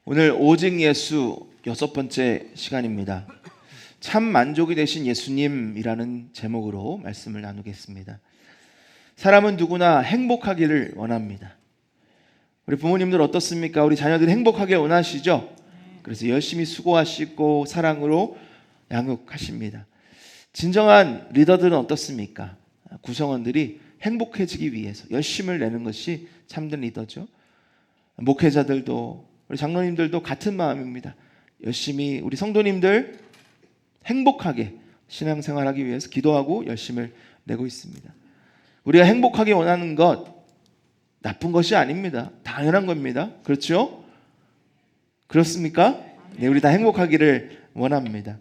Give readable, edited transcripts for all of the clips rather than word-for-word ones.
오늘 오직 예수 6번째 시간입니다. 참 만족이 되신 예수님이라는 제목으로 말씀을 나누겠습니다. 사람은 누구나 행복하기를 원합니다. 우리 부모님들 어떻습니까? 우리 자녀들이 행복하게 원하시죠? 그래서 열심히 수고하시고 사랑으로 양육하십니다. 진정한 리더들은 어떻습니까? 구성원들이 행복해지기 위해서 열심을 내는 것이 참된 리더죠. 목회자들도 우리 장로님들도 같은 마음입니다. 열심히 우리 성도님들 행복하게 신앙생활하기 위해서 기도하고 열심을 내고 있습니다. 우리가 행복하게 원하는 것 나쁜 것이 아닙니다. 당연한 겁니다. 그렇죠? 그렇습니까? 네, 우리 다 행복하기를 원합니다.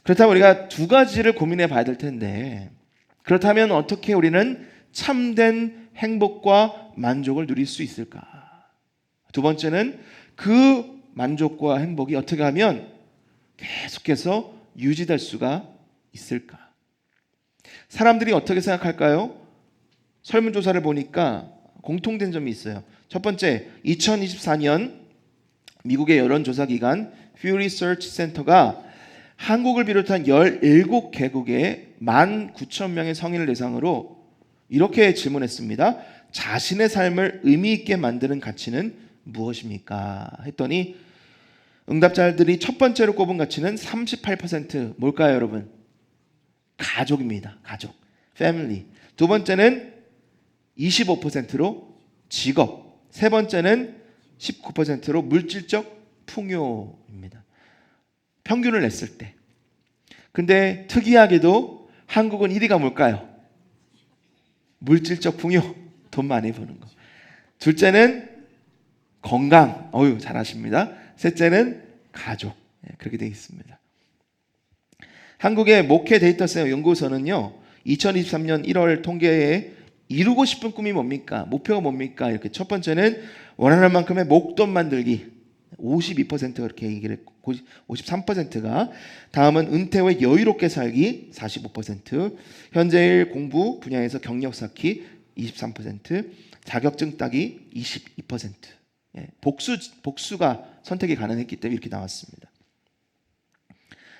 그렇다면 우리가 두 가지를 고민해 봐야 될 텐데, 그렇다면 어떻게 우리는 참된 행복과 만족을 누릴 수 있을까? 두 번째는 그 만족과 행복이 어떻게 하면 계속해서 유지될 수가 있을까? 사람들이 어떻게 생각할까요? 설문조사를 보니까 공통된 점이 있어요. 첫 번째, 2024년 미국의 여론조사기관 Pew Research Center가 한국을 비롯한 17개국의 19,000명의 성인을 대상으로 이렇게 질문했습니다. 자신의 삶을 의미 있게 만드는 가치는 무엇입니까? 했더니 응답자들이 첫 번째로 꼽은 가치는 38% 뭘까요, 여러분? 가족입니다. 가족, family. 두 번째는 25%로 직업, 세 번째는 19%로 물질적 풍요입니다. 평균을 냈을 때. 근데 특이하게도 한국은 1위가 뭘까요? 물질적 풍요, 돈 많이 버는 거. 둘째는 건강, 잘하십니다. 셋째는 가족, 그렇게 되어 있습니다. 한국의 목회 데이터센터 연구소는요, 2023년 1월 통계에 이루고 싶은 꿈이 뭡니까? 목표가 뭡니까? 이렇게 첫 번째는 원하는 만큼의 목돈 만들기, 52%가 이렇게 얘기를 했고, 53%가 다음은 은퇴 후에 여유롭게 살기, 45%, 현재일 공부 분야에서 경력 쌓기, 23%, 자격증 따기, 22%. 복수가 선택이 가능했기 때문에 이렇게 나왔습니다.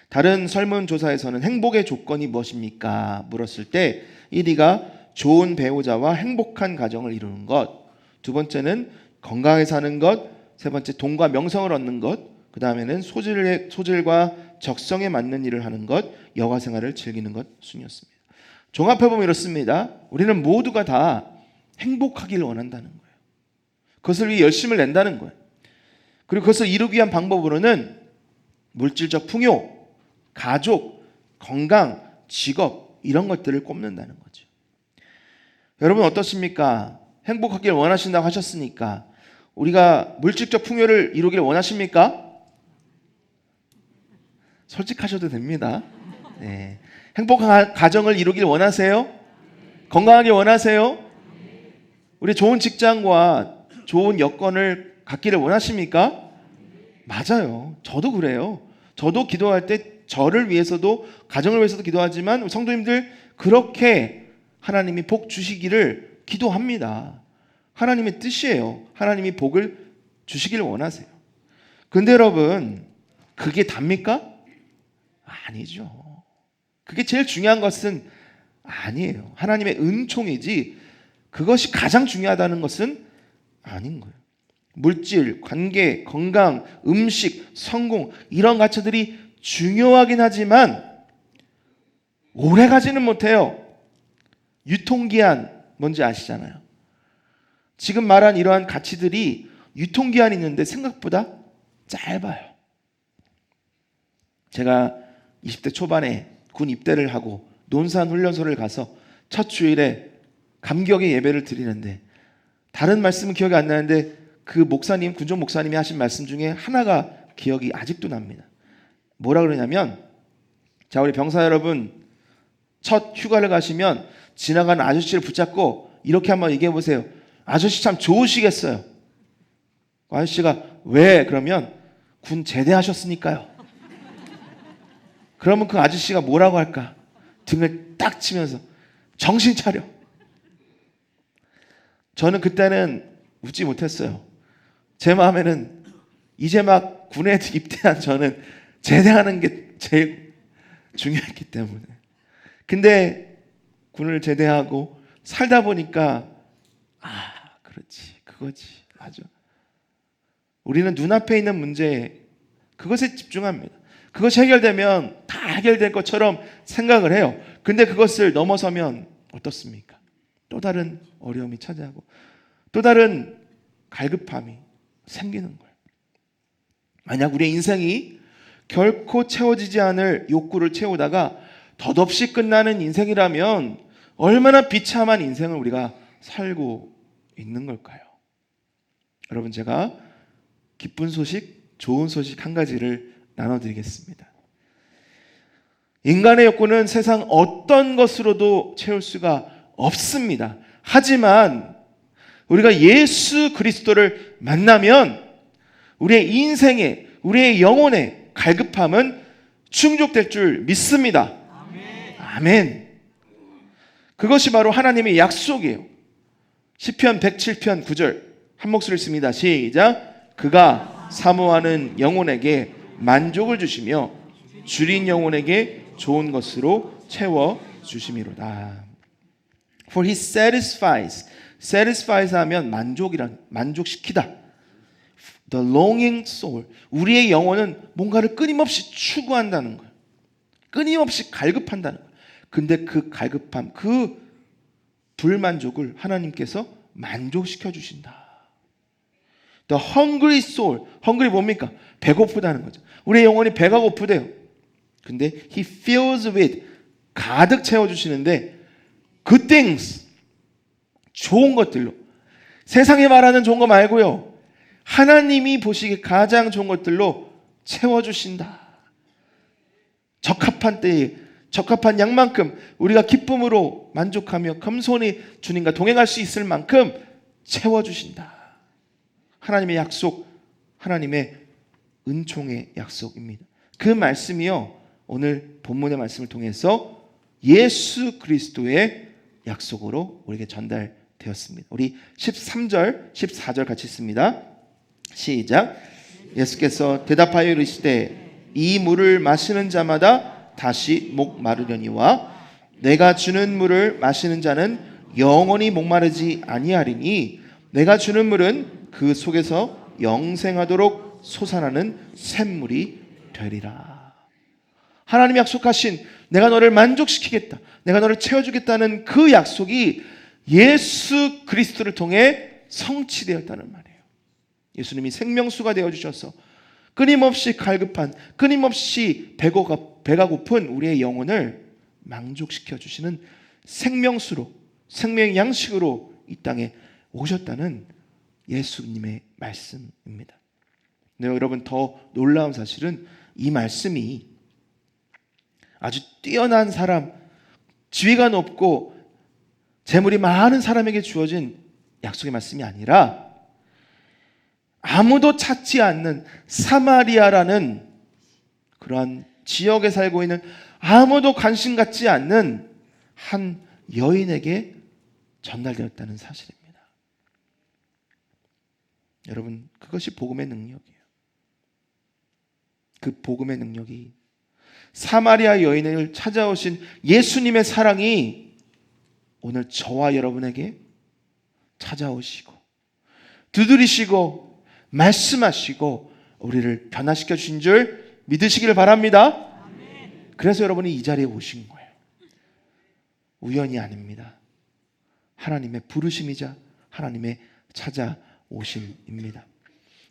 다른 설문조사에서는 행복의 조건이 무엇입니까? 물었을 때 1위가 좋은 배우자와 행복한 가정을 이루는 것, 두 번째는 건강하게 사는 것, 세 번째 돈과 명성을 얻는 것, 그 다음에는 소질과 적성에 맞는 일을 하는 것, 여가 생활을 즐기는 것 순이었습니다. 종합해보면 이렇습니다. 우리는 모두가 다 행복하기를 원한다는 거예요. 그것을 위해 열심을 낸다는 거예요. 그리고 그것을 이루기 위한 방법으로는 물질적 풍요, 가족, 건강, 직업 이런 것들을 꼽는다는 거죠. 여러분 어떻습니까? 행복하기를 원하신다고 하셨으니까 우리가 물질적 풍요를 이루기를 원하십니까? 솔직하셔도 됩니다. 네. 행복한 가정을 이루기를 원하세요? 건강하게 원하세요? 우리 좋은 직장과 좋은 여건을 갖기를 원하십니까? 맞아요. 저도 그래요. 저도 기도할 때 저를 위해서도 가정을 위해서도 기도하지만 성도님들 그렇게 하나님이 복 주시기를 기도합니다. 하나님의 뜻이에요. 하나님이 복을 주시기를 원하세요. 근데 여러분 그게 답니까? 아니죠. 그게 제일 중요한 것은 아니에요. 하나님의 은총이지 그것이 가장 중요하다는 것은 아닌 거예요. 물질, 관계, 건강, 음식, 성공 이런 가치들이 중요하긴 하지만 오래 가지는 못해요. 유통기한 뭔지 아시잖아요. 지금 말한 이러한 가치들이 유통기한이 있는데 생각보다 짧아요. 제가 20대 초반에 군 입대를 하고 논산훈련소를 가서 첫 주일에 감격의 예배를 드리는데 다른 말씀은 기억이 안 나는데 그 목사님, 군종 목사님이 하신 말씀 중에 하나가 기억이 아직도 납니다. 뭐라 그러냐면, 자, 우리 병사 여러분, 첫 휴가를 가시면 지나가는 아저씨를 붙잡고 이렇게 한번 얘기해 보세요. 아저씨 참 좋으시겠어요. 아저씨가 왜? 그러면 군 제대하셨으니까요. 그러면 그 아저씨가 뭐라고 할까? 등을 딱 치면서 정신 차려. 저는 그때는 웃지 못했어요. 제 마음에는 이제 막 군에 입대한 저는 제대하는 게 제일 중요했기 때문에. 근데 군을 제대하고 살다 보니까 그렇지, 그거지, 맞아. 우리는 눈앞에 있는 문제, 그것에 집중합니다. 그것이 해결되면 다 해결될 것처럼 생각을 해요. 근데 그것을 넘어서면 어떻습니까? 또 다른 어려움이 차지하고 또 다른 갈급함이 생기는 거예요. 만약 우리의 인생이 결코 채워지지 않을 욕구를 채우다가 덧없이 끝나는 인생이라면 얼마나 비참한 인생을 우리가 살고 있는 걸까요? 여러분, 제가 기쁜 소식, 좋은 소식 한 가지를 나눠드리겠습니다. 인간의 욕구는 세상 어떤 것으로도 채울 수가 없습니다. 하지만 우리가 예수 그리스도를 만나면 우리의 인생에, 우리의 영혼의 갈급함은 충족될 줄 믿습니다. 아멘. 그것이 바로 하나님의 약속이에요. 시편 107편 9절 한 목소리 씁니다. 시작. 그가 사모하는 영혼에게 만족을 주시며 줄인 영혼에게 좋은 것으로 채워 주심이로다. For he satisfies. satisfies 하면 만족시키다. The longing soul. 우리의 영혼은 뭔가를 끊임없이 추구한다는 거예요. 끊임없이 갈급한다는 거예요. 근데 그 갈급함, 그 불만족을 하나님께서 만족시켜 주신다. The hungry soul. hungry 뭡니까? 배고프다는 거죠. 우리의 영혼이 배가 고프대요. 근데 he fills with, 가득 채워주시는데 good things, 좋은 것들로, 세상에 말하는 좋은 거 말고요, 하나님이 보시기에 가장 좋은 것들로 채워주신다. 적합한 때에 적합한 양만큼 우리가 기쁨으로 만족하며 겸손히 주님과 동행할 수 있을 만큼 채워주신다. 하나님의 약속, 하나님의 은총의 약속입니다. 그 말씀이요, 오늘 본문의 말씀을 통해서 예수 그리스도의 약속으로 우리에게 전달되었습니다. 우리 13절, 14절 같이 읽습니다. 시작. 예수께서 대답하여 이르시되 이 물을 마시는 자마다 다시 목 마르려니와 내가 주는 물을 마시는 자는 영원히 목마르지 아니하리니 내가 주는 물은 그 속에서 영생하도록 솟아나는 샘물이 되리라. 하나님이 약속하신 내가 너를 만족시키겠다, 내가 너를 채워주겠다는 그 약속이 예수 그리스도를 통해 성취되었다는 말이에요. 예수님이 생명수가 되어주셔서 끊임없이 갈급한, 끊임없이 배가 고픈 우리의 영혼을 만족시켜 주시는 생명수로, 생명의 양식으로 이 땅에 오셨다는 예수님의 말씀입니다. 네, 여러분, 더 놀라운 사실은 이 말씀이 아주 뛰어난 사람, 지위가 높고 재물이 많은 사람에게 주어진 약속의 말씀이 아니라 아무도 찾지 않는 사마리아라는 그러한 지역에 살고 있는 아무도 관심 갖지 않는 한 여인에게 전달되었다는 사실입니다. 여러분, 그것이 복음의 능력이에요. 그 복음의 능력이 사마리아 여인을 찾아오신 예수님의 사랑이 오늘 저와 여러분에게 찾아오시고 두드리시고 말씀하시고 우리를 변화시켜 주신 줄 믿으시기를 바랍니다. 그래서 여러분이 이 자리에 오신 거예요. 우연이 아닙니다. 하나님의 부르심이자 하나님의 찾아오심입니다.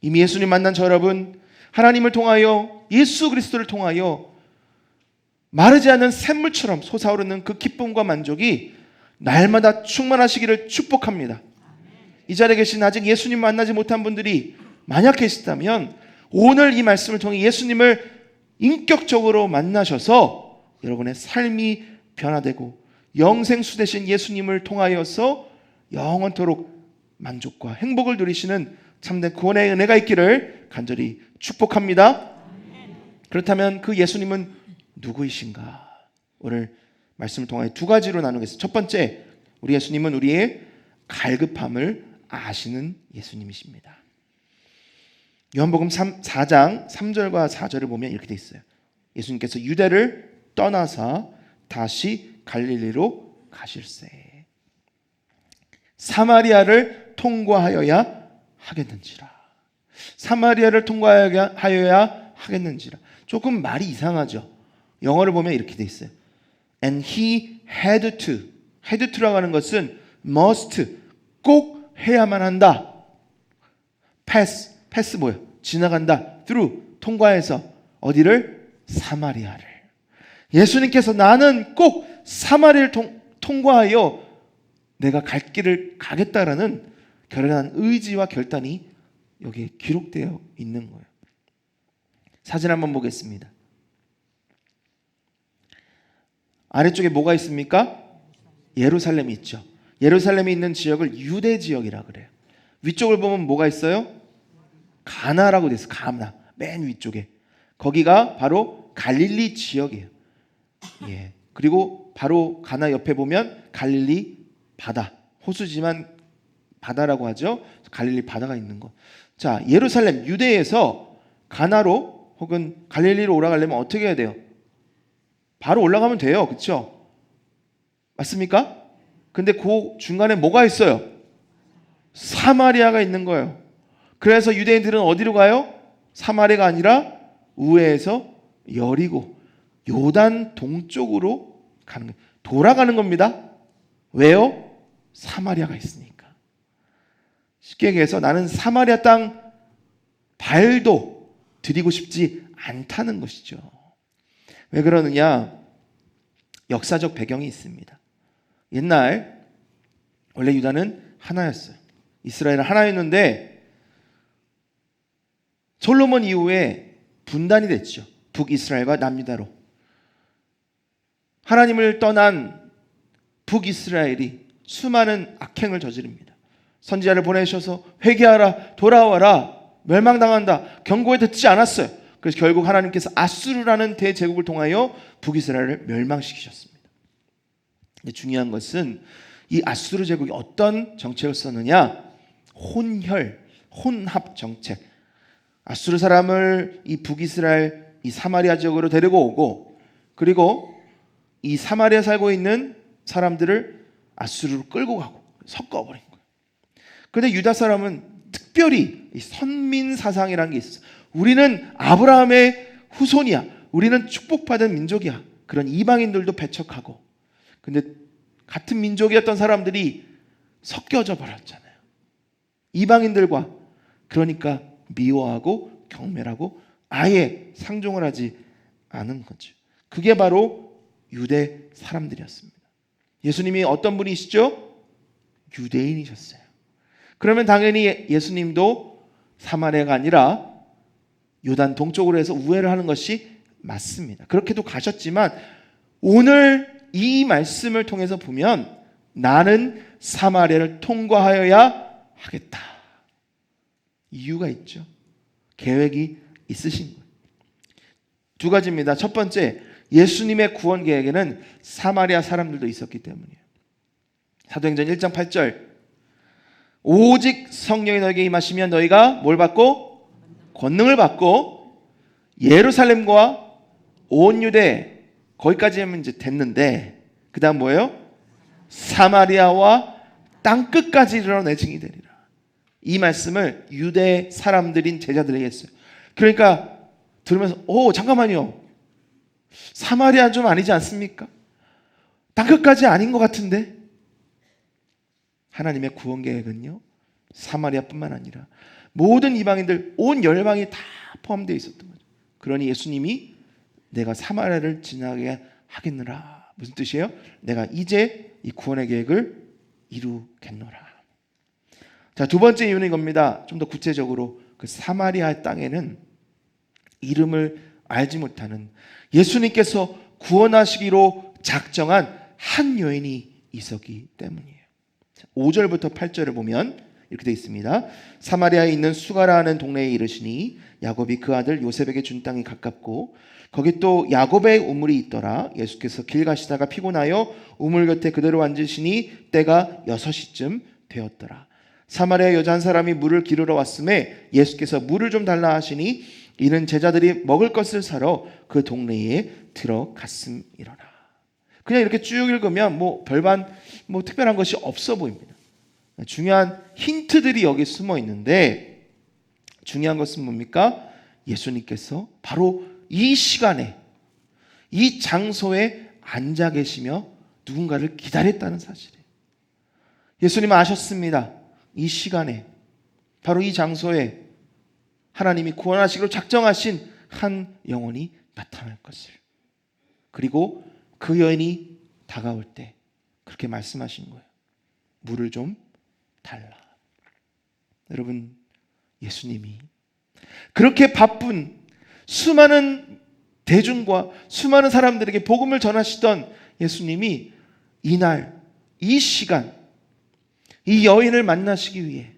이미 예수님 만난 저 여러분, 하나님을 통하여, 예수 그리스도를 통하여 마르지 않는 샘물처럼 솟아오르는 그 기쁨과 만족이 날마다 충만하시기를 축복합니다. 이 자리에 계신 아직 예수님 만나지 못한 분들이 만약 계시다면 오늘 이 말씀을 통해 예수님을 인격적으로 만나셔서 여러분의 삶이 변화되고 영생수 되신 예수님을 통하여서 영원토록 만족과 행복을 누리시는 참된 구원의 은혜가 있기를 간절히 축복합니다. 그렇다면 그 예수님은 누구이신가? 오늘 말씀을 통하여 두 가지로 나누겠습니다. 첫 번째, 우리 예수님은 우리의 갈급함을 아시는 예수님이십니다. 요한복음 4장 3절과 4절을 보면 이렇게 돼 있어요. 예수님께서 유대를 떠나사 다시 갈릴리로 가실세. 사마리아를 통과하여야 하겠는지라. 사마리아를 통과하여야 하겠는지라. 조금 말이 이상하죠. 영어를 보면 이렇게 돼 있어요. And he had to라고 하는 것은 must, 꼭 해야만 한다. pass 뭐예요? 지나간다. through, 통과해서 어디를? 사마리아를. 예수님께서 나는 꼭 사마리아를 통과하여 내가 갈 길을 가겠다라는 결연한 의지와 결단이 여기에 기록되어 있는 거예요. 사진 한번 보겠습니다. 아래쪽에 뭐가 있습니까? 예루살렘이 있죠. 예루살렘이 있는 지역을 유대 지역이라 그래요. 위쪽을 보면 뭐가 있어요? 가나라고 돼 있어요. 가나. 맨 위쪽에. 거기가 바로 갈릴리 지역이에요. 예. 그리고 바로 가나 옆에 보면 갈릴리 바다. 호수지만 바다라고 하죠. 갈릴리 바다가 있는 거. 자, 예루살렘, 유대에서 가나로 혹은 갈릴리로 올라가려면 어떻게 해야 돼요? 바로 올라가면 돼요. 그렇죠? 맞습니까? 근데 그 중간에 뭐가 있어요? 사마리아가 있는 거예요. 그래서 유대인들은 어디로 가요? 사마리아가 아니라 우회해서 여리고 요단 동쪽으로 가는 거예요. 돌아가는 겁니다. 왜요? 사마리아가 있으니까. 쉽게 얘기해서 나는 사마리아 땅 발도 들이고 싶지 않다는 것이죠. 왜 그러느냐? 역사적 배경이 있습니다. 옛날 원래 유다는 하나였어요. 이스라엘은 하나였는데 솔로몬 이후에 분단이 됐죠. 북이스라엘과 남유다로. 하나님을 떠난 북이스라엘이 수많은 악행을 저지릅니다. 선지자를 보내셔서 회개하라, 돌아와라, 멸망당한다 경고에 듣지 않았어요. 그래서 결국 하나님께서 아수르라는 대제국을 통하여 북이스라엘을 멸망시키셨습니다. 근데 중요한 것은 이 아수르 제국이 어떤 정책을 썼느냐? 혼합 정책. 아수르 사람을 이 북이스라엘 이 사마리아 지역으로 데리고 오고, 그리고 이 사마리아 살고 있는 사람들을 아수르로 끌고 가고 섞어버린 거예요. 그런데 유다 사람은 특별히 이 선민 사상이라는 게 있었어요. 우리는 아브라함의 후손이야. 우리는 축복받은 민족이야. 그런 이방인들도 배척하고. 근데 같은 민족이었던 사람들이 섞여져 버렸잖아요. 이방인들과. 그러니까 미워하고 경멸하고 아예 상종을 하지 않은 거죠. 그게 바로 유대 사람들이었습니다. 예수님이 어떤 분이시죠? 유대인이셨어요. 그러면 당연히 예수님도 사마리아가 아니라 요단 동쪽으로 해서 우회를 하는 것이 맞습니다. 그렇게도 가셨지만 오늘 이 말씀을 통해서 보면 나는 사마리아를 통과하여야 하겠다. 이유가 있죠. 계획이 있으신 거예요. 두 가지입니다. 첫 번째, 예수님의 구원 계획에는 사마리아 사람들도 있었기 때문이에요. 사도행전 1장 8절, 오직 성령이 너에게 임하시면 너희가 뭘 받고? 권능을 받고 예루살렘과 온 유대, 거기까지 하면 이제 됐는데 그 다음 뭐예요? 사마리아와 땅끝까지 이르러 내 증인이 되리라. 이 말씀을 유대 사람들인 제자들에게 했어요. 그러니까 들으면서 잠깐만요, 사마리아 좀 아니지 않습니까? 땅끝까지 아닌 것 같은데. 하나님의 구원 계획은요, 사마리아뿐만 아니라 모든 이방인들, 온 열방이 다 포함되어 있었던 거죠. 그러니 예수님이 내가 사마리아를 지나게 하겠노라. 무슨 뜻이에요? 내가 이제 이 구원의 계획을 이루겠노라. 자, 두 번째 이유는 이겁니다. 좀 더 구체적으로 그 사마리아 땅에는 이름을 알지 못하는, 예수님께서 구원하시기로 작정한 한 여인이 있었기 때문이에요. 5절부터 8절을 보면 이렇게 되어 있습니다. 사마리아에 있는 수가라 하는 동네에 이르시니 야곱이 그 아들 요셉에게 준 땅이 가깝고 거기 또 야곱의 우물이 있더라. 예수께서 길 가시다가 피곤하여 우물 곁에 그대로 앉으시니 때가 6시쯤 되었더라. 사마리아 여자 한 사람이 물을 기르러 왔음에 예수께서 물을 좀 달라 하시니 이는 제자들이 먹을 것을 사러 그 동네에 들어갔음이로라. 그냥 이렇게 쭉 읽으면 별반 특별한 것이 없어 보입니다. 중요한 힌트들이 여기 숨어 있는데, 중요한 것은 뭡니까? 예수님께서 바로 이 시간에 이 장소에 앉아 계시며 누군가를 기다렸다는 사실이에요. 예수님은 아셨습니다. 이 시간에 바로 이 장소에 하나님이 구원하시기로 작정하신 한 영혼이 나타날 것을. 그리고 그 여인이 다가올 때 그렇게 말씀하신 거예요. 물을 좀 달라. 여러분, 예수님이 그렇게 바쁜 수많은 대중과 수많은 사람들에게 복음을 전하시던 예수님이 이날 이 시간 이 여인을 만나시기 위해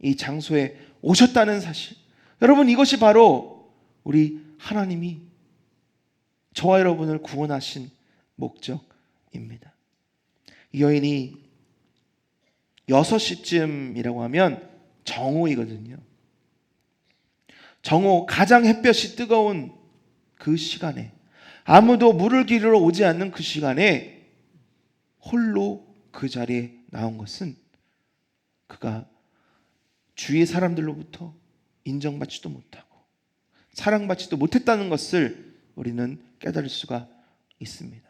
이 장소에 오셨다는 사실, 여러분, 이것이 바로 우리 하나님이 저와 여러분을 구원하신 목적입니다. 이 여인이 6시쯤이라고 하면 정오이거든요. 정오, 가장 햇볕이 뜨거운 그 시간에, 아무도 물을 기르러 오지 않는 그 시간에 홀로 그 자리에 나온 것은 그가 주위의 사람들로부터 인정받지도 못하고 사랑받지도 못했다는 것을 우리는 깨달을 수가 있습니다.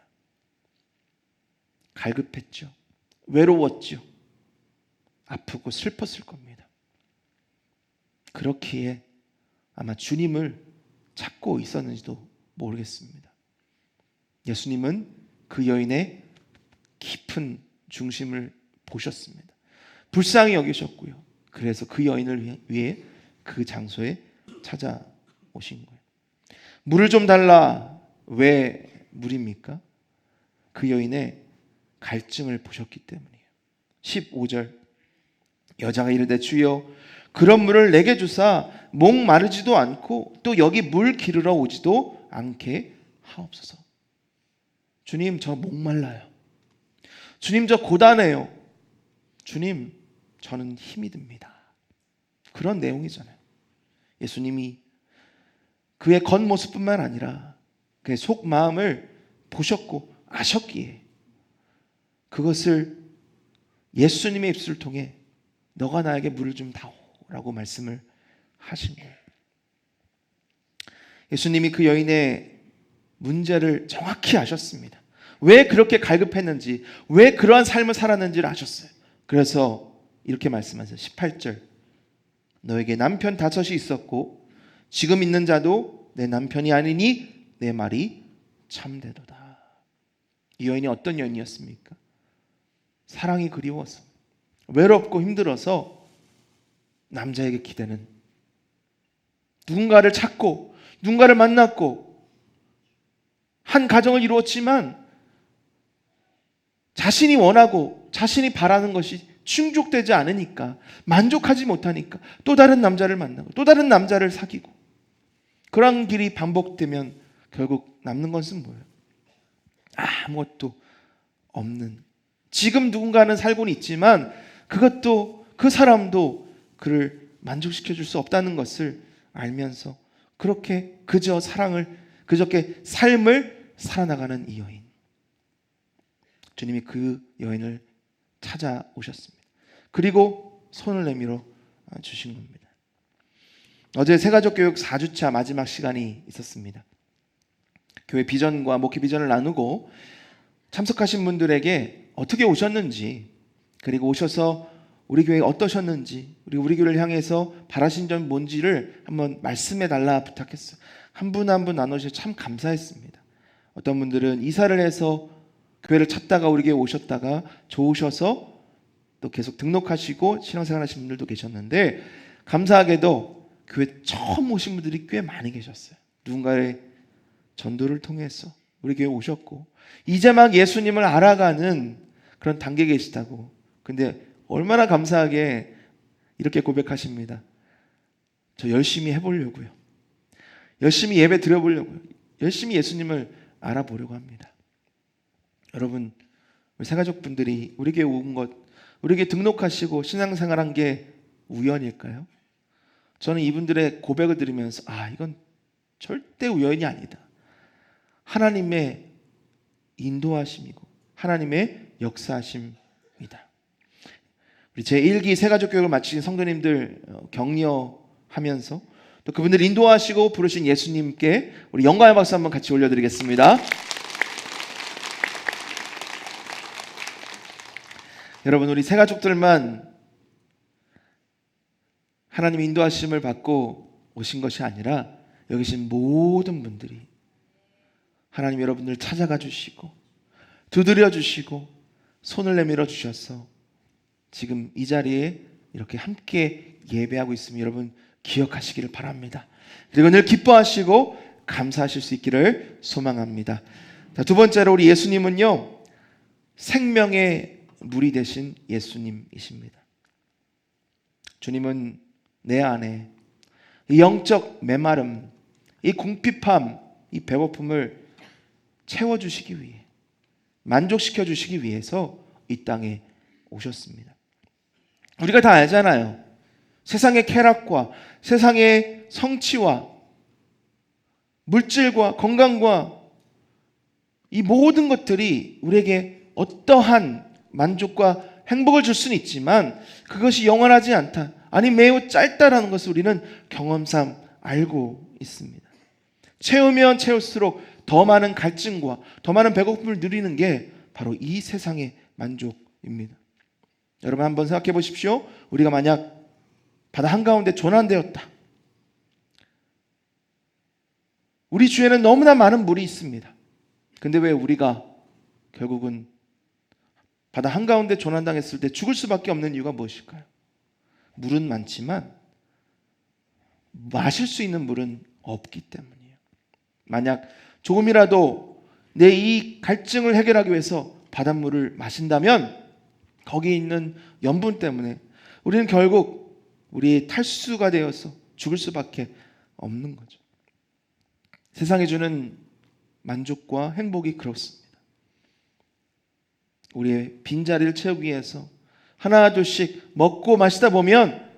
갈급했죠. 외로웠죠. 아프고 슬펐을 겁니다. 그렇기에 아마 주님을 찾고 있었는지도 모르겠습니다. 예수님은 그 여인의 깊은 중심을 보셨습니다. 불쌍히 여기셨고요. 그래서 그 여인을 위해 그 장소에 찾아오신 거예요. 물을 좀 달라. 왜 물입니까? 그 여인의 갈증을 보셨기 때문이에요. 15절, 여자가 이르되 주여 그런 물을 내게 주사 목 마르지도 않고 또 여기 물 기르러 오지도 않게 하옵소서. 주님, 저 목말라요. 주님, 저 고단해요. 주님, 저는 힘이 듭니다. 그런 내용이잖아요. 예수님이 그의 겉모습뿐만 아니라 그의 속마음을 보셨고 아셨기에 그것을 예수님의 입술을 통해 너가 나에게 물을 좀 다오라고 말씀을 하신 거예요. 예수님이 그 여인의 문제를 정확히 아셨습니다. 왜 그렇게 갈급했는지, 왜 그러한 삶을 살았는지를 아셨어요. 그래서 이렇게 말씀하세요. 18절, 너에게 남편 5이 있었고 지금 있는 자도 내 남편이 아니니 내 말이 참되도다. 이 여인이 어떤 여인이었습니까? 사랑이 그리워서, 외롭고 힘들어서 남자에게 기대는, 누군가를 찾고 누군가를 만났고 한 가정을 이루었지만 자신이 원하고 자신이 바라는 것이 충족되지 않으니까, 만족하지 못하니까 또 다른 남자를 만나고 또 다른 남자를 사귀고, 그런 길이 반복되면 결국 남는 것은 뭐예요? 아무것도 없는, 지금 누군가는 살고는 있지만 그것도, 그 사람도 그를 만족시켜 줄 수 없다는 것을 알면서 그렇게 그저 삶을 살아나가는 이 여인. 주님이 그 여인을 찾아오셨습니다. 그리고 손을 내밀어 주신 겁니다. 어제 새가족교육 4주차 마지막 시간이 있었습니다. 교회 비전과 목회 비전을 나누고 참석하신 분들에게 어떻게 오셨는지, 그리고 오셔서 우리 교회가 어떠셨는지, 우리 교회를 향해서 바라신 점 뭔지를 한번 말씀해 달라 부탁했어요. 한 분 한 분 나누셔서 참 감사했습니다. 어떤 분들은 이사를 해서 교회를 찾다가 우리 교회 오셨다가 좋으셔서 또 계속 등록하시고 신앙생활 하신 분들도 계셨는데, 감사하게도 교회 처음 오신 분들이 꽤 많이 계셨어요. 누군가의 전도를 통해서 우리 교회 오셨고 이제 막 예수님을 알아가는 그런 단계에 계시다고. 근데 얼마나 감사하게 이렇게 고백하십니다. 저 열심히 해보려고요. 열심히 예배 드려보려고요. 열심히 예수님을 알아보려고 합니다. 여러분, 우리 새가족분들이 우리 교회 온 것, 우리 교회 등록하시고 신앙생활한 게 우연일까요? 저는 이분들의 고백을 들으면서 이건 절대 우연이 아니다. 하나님의 인도하심이고 하나님의 역사하심이다. 우리 제1기 새가족 교육을 마친 성도님들 격려하면서 또 그분들 인도하시고 부르신 예수님께 우리 영광의 박수 한번 같이 올려드리겠습니다. 여러분, 우리 새가족들만 하나님의 인도하심을 받고 오신 것이 아니라 여기 계신 모든 분들이 하나님 여러분들 찾아가 주시고 두드려 주시고 손을 내밀어 주셔서 지금 이 자리에 이렇게 함께 예배하고 있으면 여러분 기억하시기를 바랍니다. 그리고 늘 기뻐하시고 감사하실 수 있기를 소망합니다. 자, 두 번째로 우리 예수님은요, 생명의 물이 되신 예수님이십니다. 주님은 내 안에 이 영적 메마름, 이 궁핍함, 이 배고픔을 채워주시기 위해, 만족시켜 주시기 위해서 이 땅에 오셨습니다. 우리가 다 알잖아요. 세상의 쾌락과 세상의 성취와 물질과 건강과 이 모든 것들이 우리에게 어떠한 만족과 행복을 줄 수는 있지만 그것이 영원하지 않다. 아니 매우 짧다라는 것을 우리는 경험상 알고 있습니다. 채우면 채울수록 더 많은 갈증과 더 많은 배고픔을 누리는 게 바로 이 세상의 만족입니다. 여러분 한번 생각해 보십시오. 우리가 만약 바다 한가운데 조난되었다. 우리 주위에는 너무나 많은 물이 있습니다. 근데 왜 우리가 결국은 바다 한가운데 조난당했을 때 죽을 수밖에 없는 이유가 무엇일까요? 물은 많지만 마실 수 있는 물은 없기 때문이에요. 만약 조금이라도 내 이 갈증을 해결하기 위해서 바닷물을 마신다면 거기에 있는 염분 때문에 우리는 결국 우리의 탈수가 되어서 죽을 수밖에 없는 거죠. 세상이 주는 만족과 행복이 그렇습니다. 우리의 빈자리를 채우기 위해서 하나 둘씩 먹고 마시다 보면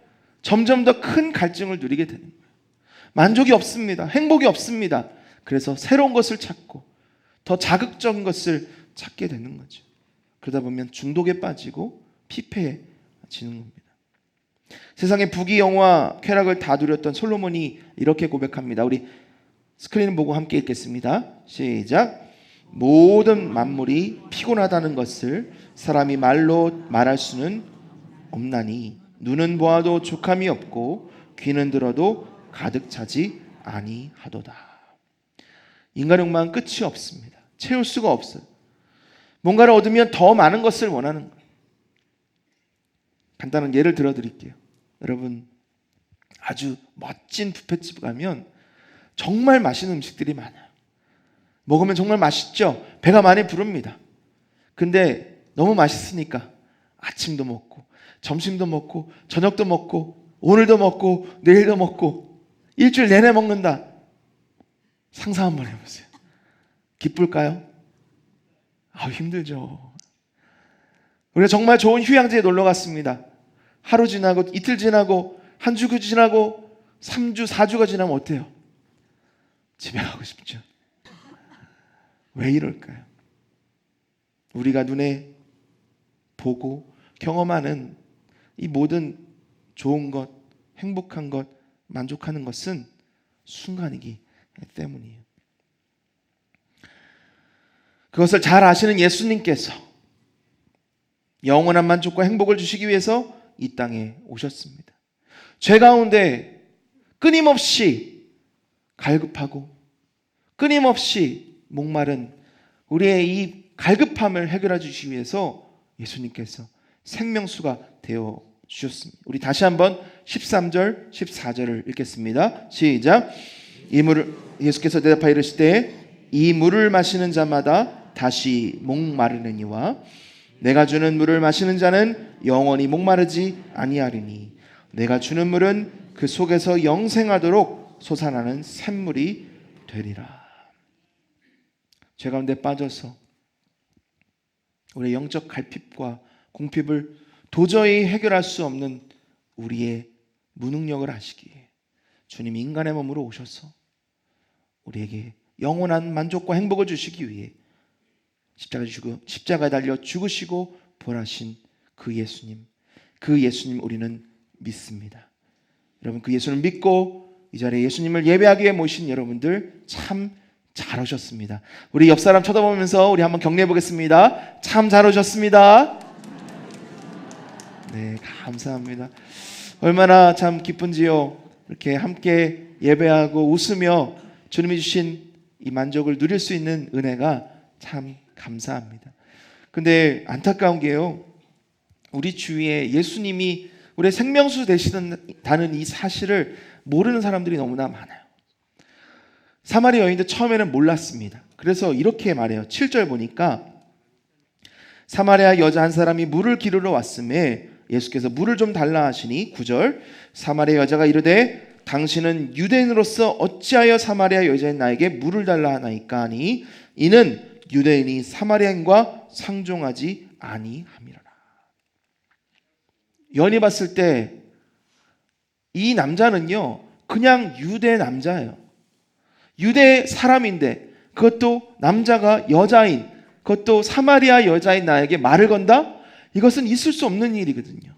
점점 더 큰 갈증을 누리게 되는 거예요. 만족이 없습니다. 행복이 없습니다. 그래서 새로운 것을 찾고 더 자극적인 것을 찾게 되는 거죠. 그러다 보면 중독에 빠지고 피폐해지는 겁니다. 세상의 부귀영화 쾌락을 다 누렸던 솔로몬이 이렇게 고백합니다. 우리 스크린을 보고 함께 읽겠습니다. 시작. 모든 만물이 피곤하다는 것을 사람이 말로 말할 수는 없나니 눈은 보아도 족함이 없고 귀는 들어도 가득 차지 아니하도다. 인간 욕망은 끝이 없습니다. 채울 수가 없어요. 뭔가를 얻으면 더 많은 것을 원하는 거예요. 간단한 예를 들어드릴게요. 여러분 아주 멋진 뷔페집 가면 정말 맛있는 음식들이 많아요. 먹으면 정말 맛있죠. 배가 많이 부릅니다. 근데 너무 맛있으니까 아침도 먹고 점심도 먹고 저녁도 먹고 오늘도 먹고 내일도 먹고 일주일 내내 먹는다. 상상 한번 해보세요. 기쁠까요? 힘들죠. 우리가 정말 좋은 휴양지에 놀러 갔습니다. 하루 지나고 이틀 지나고 한 주 지나고 3주 4주가 지나면 어때요? 집에 가고 싶죠. 왜 이럴까요? 우리가 눈에 보고 경험하는 이 모든 좋은 것, 행복한 것, 만족하는 것은 순간이기 때문이에요. 그것을 잘 아시는 예수님께서 영원한 만족과 행복을 주시기 위해서 이 땅에 오셨습니다. 죄 가운데 끊임없이 갈급하고 끊임없이 목마른 우리의 이 갈급함을 해결해 주시기 위해서 예수님께서 생명수가 되어 주셨습니다. 우리 다시 한번 13절, 14절을 읽겠습니다. 시작. 이 물을 예수께서 대답하여 이르시되 이 물을 마시는 자마다 다시 목마르느니와 내가 주는 물을 마시는 자는 영원히 목마르지 아니하리니 내가 주는 물은 그 속에서 영생하도록 솟아나는 샘물이 되리라. 죄 가운데 빠져서 우리의 영적 갈핍과 궁핍을 도저히 해결할 수 없는 우리의 무능력을 아시기에 주님이 인간의 몸으로 오셔서 우리에게 영원한 만족과 행복을 주시기 위해 십자가에 달려 죽으시고 부활하신 그 예수님 우리는 믿습니다. 여러분, 그 예수를 믿고 이 자리에 예수님을 예배하기 위해 모신 여러분들 참 잘 오셨습니다. 우리 옆 사람 쳐다보면서 우리 한번 격려해 보겠습니다. 참 잘 오셨습니다. 네, 감사합니다. 얼마나 참 기쁜지요. 이렇게 함께 예배하고 웃으며 주님이 주신 이 만족을 누릴 수 있는 은혜가 참 감사합니다. 근데 안타까운 게요, 우리 주위에 예수님이 우리의 생명수 되시다는 이 사실을 모르는 사람들이 너무나 많아요. 사마리 여인도 처음에는 몰랐습니다. 그래서 이렇게 말해요. 7절 보니까 사마리아 여자 한 사람이 물을 기르러 왔음에 예수께서 물을 좀 달라 하시니 9절 사마리아 여자가 이르되 당신은 유대인으로서 어찌하여 사마리아 여자인 나에게 물을 달라 하나이까 하니 이는 유대인이 사마리아인과 상종하지 아니함이로라. 여인이 봤을 때 이 남자는요 그냥 유대 남자예요. 유대 사람인데 그것도 남자가 여자인, 그것도 사마리아 여자인 나에게 말을 건다? 이것은 있을 수 없는 일이거든요.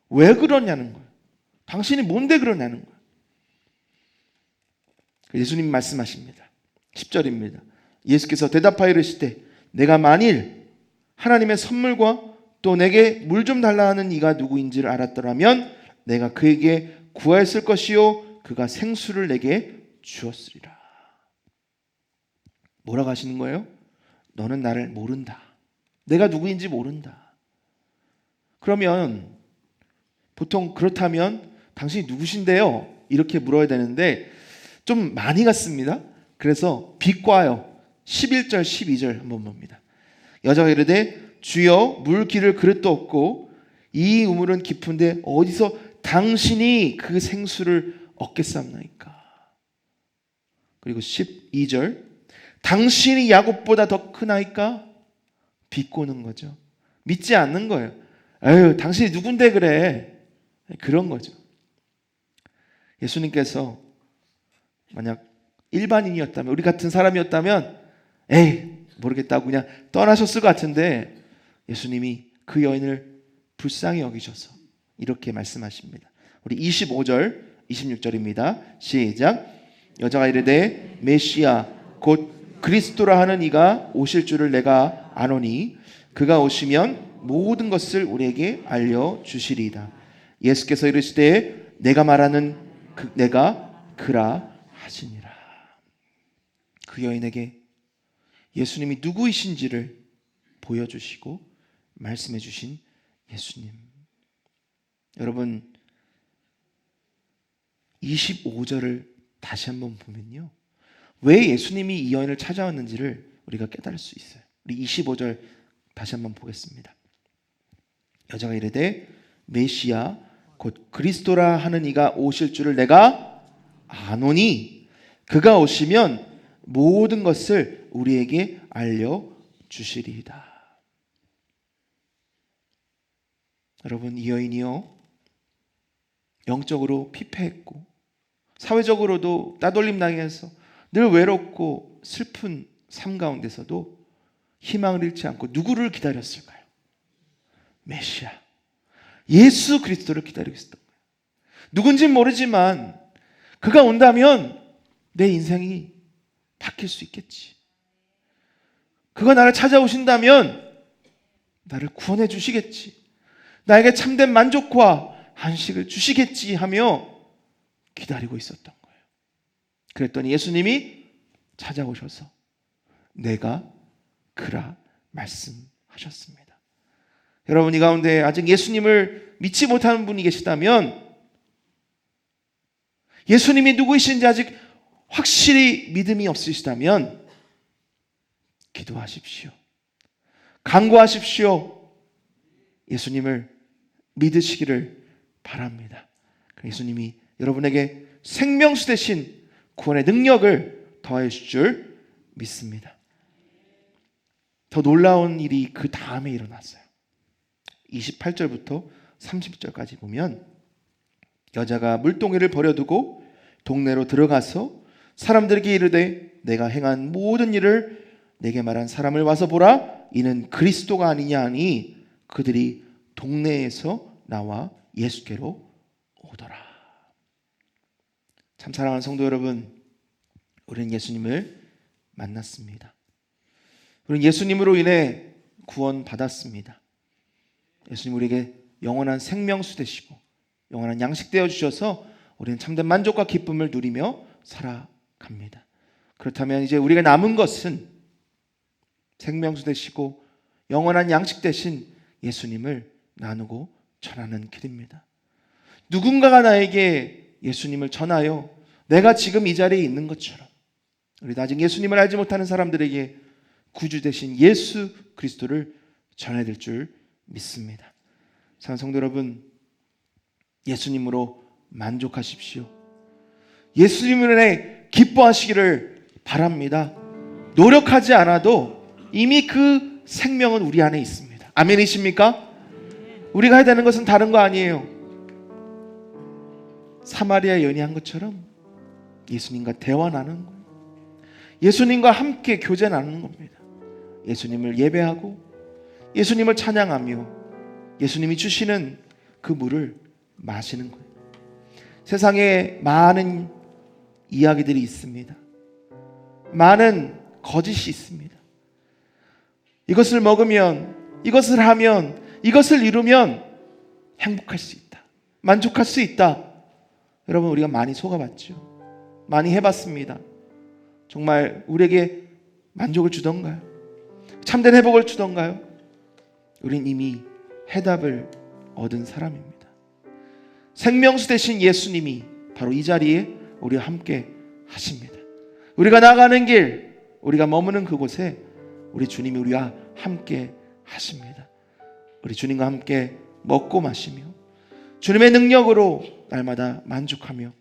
왜 그러냐는 거예요. 당신이 뭔데 그러냐는 거예요. 예수님 말씀하십니다. 10절입니다. 예수께서 대답하여 이르시되 내가 만일 하나님의 선물과 또 내게 물 좀 달라 하는 이가 누구인지를 알았더라면 내가 그에게 구하였을 것이요 그가 생수를 내게 주었으리라. 뭐라고 하시는 거예요? 너는 나를 모른다. 내가 누구인지 모른다. 그러면 보통 그렇다면 당신이 누구신데요? 이렇게 물어야 되는데 좀 많이 갔습니다. 그래서 비과요. 11절 12절 한번 봅니다. 여자가 이르되 주여 물 기를 그릇도 없고 이 우물은 깊은데 어디서 당신이 그 생수를 얻겠사옵나이까. 그리고 12절 당신이 야곱보다 더 크나이까? 비꼬는 거죠. 믿지 않는 거예요. 에휴, 당신이 누군데 그래. 그런 거죠. 예수님께서 만약 일반인이었다면, 우리 같은 사람이었다면 에이 모르겠다고 그냥 떠나셨을 것 같은데 예수님이 그 여인을 불쌍히 여기셔서 이렇게 말씀하십니다. 우리 25절 26절입니다. 시작. 여자가 이르되 메시아 곧 그리스도라 하는 이가 오실 줄을 내가 아노니 그가 오시면 모든 것을 우리에게 알려주시리이다. 예수께서 이르시되 내가 말하는 내가 그라 하시니라. 그 여인에게 예수님이 누구이신지를 보여주시고 말씀해 주신 예수님. 여러분 25절을 다시 한번 보면요, 왜 예수님이 이 여인을 찾아왔는지를 우리가 깨달을 수 있어요. 우리 25절 다시 한번 보겠습니다. 여자가 이르되 메시아 곧 그리스도라 하는 이가 오실 줄을 내가 아노니 그가 오시면 모든 것을 우리에게 알려주시리이다. 여러분 이 여인이요 영적으로 피폐했고 사회적으로도 따돌림 당해서 늘 외롭고 슬픈 삶 가운데서도 희망을 잃지 않고 누구를 기다렸을까요? 메시아 예수 그리스도를 기다리고 있었던 거예요. 누군지는 모르지만 그가 온다면 내 인생이 바뀔 수 있겠지. 그가 나를 찾아오신다면 나를 구원해 주시겠지. 나에게 참된 만족과 안식을 주시겠지 하며 기다리고 있었던 거예요. 그랬더니 예수님이 찾아오셔서 내가 그라 말씀하셨습니다. 여러분 이 가운데 아직 예수님을 믿지 못하는 분이 계시다면, 예수님이 누구이신지 아직 확실히 믿음이 없으시다면 기도하십시오. 간구하십시오. 예수님을 믿으시기를 바랍니다. 예수님이 여러분에게 생명수 되신 구원의 능력을 더해 주실 줄 믿습니다. 더 놀라운 일이 그 다음에 일어났어요. 28절부터 30절까지 보면 여자가 물동이를 버려두고 동네로 들어가서 사람들에게 이르되 내가 행한 모든 일을 내게 말한 사람을 와서 보라, 이는 그리스도가 아니냐 하니 그들이 동네에서 나와 예수께로 오더라. 참 사랑하는 성도 여러분, 우리는 예수님을 만났습니다. 우리는 예수님으로 인해 구원 받았습니다. 예수님 우리에게 영원한 생명수 되시고 영원한 양식 되어 주셔서 우리는 참된 만족과 기쁨을 누리며 살아갑니다. 그렇다면 이제 우리가 남은 것은 생명수 되시고 영원한 양식 되신 예수님을 나누고 전하는 길입니다. 누군가가 나에게 예수님을 전하여 내가 지금 이 자리에 있는 것처럼 우리 아직 예수님을 알지 못하는 사람들에게 구주 되신 예수 그리스도를 전해야 될 줄 믿습니다. 사랑하는 성도 여러분, 예수님으로 만족하십시오. 예수님으로 인해 기뻐하시기를 바랍니다. 노력하지 않아도 이미 그 생명은 우리 안에 있습니다. 아멘이십니까? 우리가 해야 되는 것은 다른 거 아니에요. 사마리아 여인이 한 것처럼 예수님과 대화 나누는 거예요. 예수님과 함께 교제 나누는 겁니다. 예수님을 예배하고 예수님을 찬양하며 예수님이 주시는 그 물을 마시는 거예요. 세상에 많은 이야기들이 있습니다. 많은 거짓이 있습니다. 이것을 먹으면, 이것을 하면, 이것을 이루면 행복할 수 있다, 만족할 수 있다. 여러분, 우리가 많이 속아봤죠. 많이 해봤습니다. 정말 우리에게 만족을 주던가요? 참된 회복을 주던가요? 우린 이미 해답을 얻은 사람입니다. 생명수 되신 예수님이 바로 이 자리에 우리와 함께 하십니다. 우리가 나가는 길, 우리가 머무는 그곳에 우리 주님이 우리와 함께 하십니다. 우리 주님과 함께 먹고 마시며 주님의 능력으로 날마다 만족하며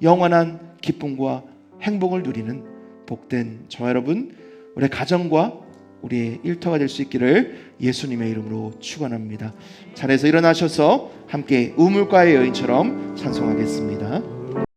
영원한 기쁨과 행복을 누리는 복된 저와 여러분, 우리의 가정과 우리의 일터가 될 수 있기를 예수님의 이름으로 축원합니다. 자리에서 일어나셔서 함께 우물가의 여인처럼 찬송하겠습니다.